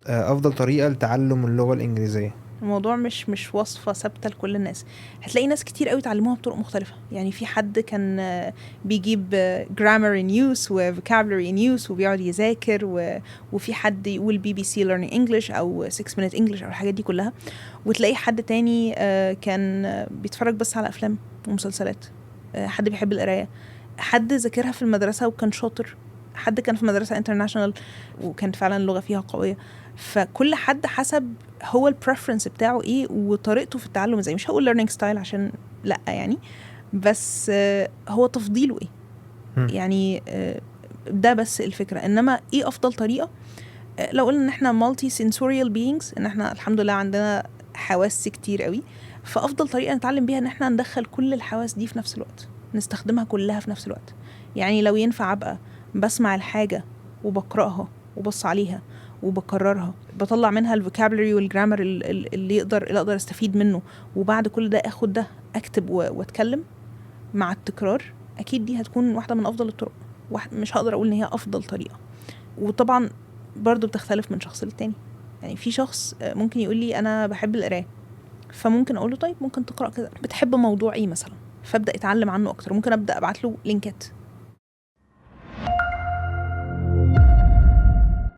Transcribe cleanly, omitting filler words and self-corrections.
افضل طريقة لتعلم اللغة الانجليزية؟ الموضوع مش وصفة ثابتة لكل الناس. هتلاقي ناس كتير قوي تعلموها بطرق مختلفة. يعني في حد كان بيجيب grammar in use و vocabulary in use وبيقعد يذاكر وفي حد يقول BBC learning English أو 6 minute English أو الحاجات دي كلها. وتلاقي حد تاني كان بيتفرج بس على أفلام ومسلسلات. حد بيحب القراية، حد ذاكرها في المدرسة وكان شاطر، حد كان في مدرسة international وكانت فعلا اللغة فيها قوية. فكل حد حسب هو البريفرنس بتاعه ايه وطريقته في التعلم ازاي. مش هقول learning style عشان لا يعني، بس هو تفضيله ايه يعني. ده بس الفكرة. انما ايه افضل طريقة؟ لو قلنا ان احنا multi sensorial beings، ان احنا الحمد لله عندنا حواس كتير قوي، فافضل طريقة نتعلم بيها ان احنا ندخل كل الحواس دي في نفس الوقت، نستخدمها كلها في نفس الوقت. يعني لو ينفع ابقى بسمع الحاجة وبقرأها وبص عليها وبكررها، بطلع منها الفوكابلري والجرامر اللي اقدر استفيد منه، وبعد كل ده اخد ده اكتب واتكلم مع التكرار، اكيد دي هتكون واحدة من افضل الطرق. مش هقدر اقول ان هي افضل طريقة. وطبعا برضو بتختلف من شخص للتاني. يعني في شخص ممكن يقول لي انا بحب القراءة، فممكن اقول له طيب ممكن تقرأ كذا، بتحب موضوع ايه مثلا، فابدا اتعلم عنه اكتر. ممكن ابدا ابعت له لينكات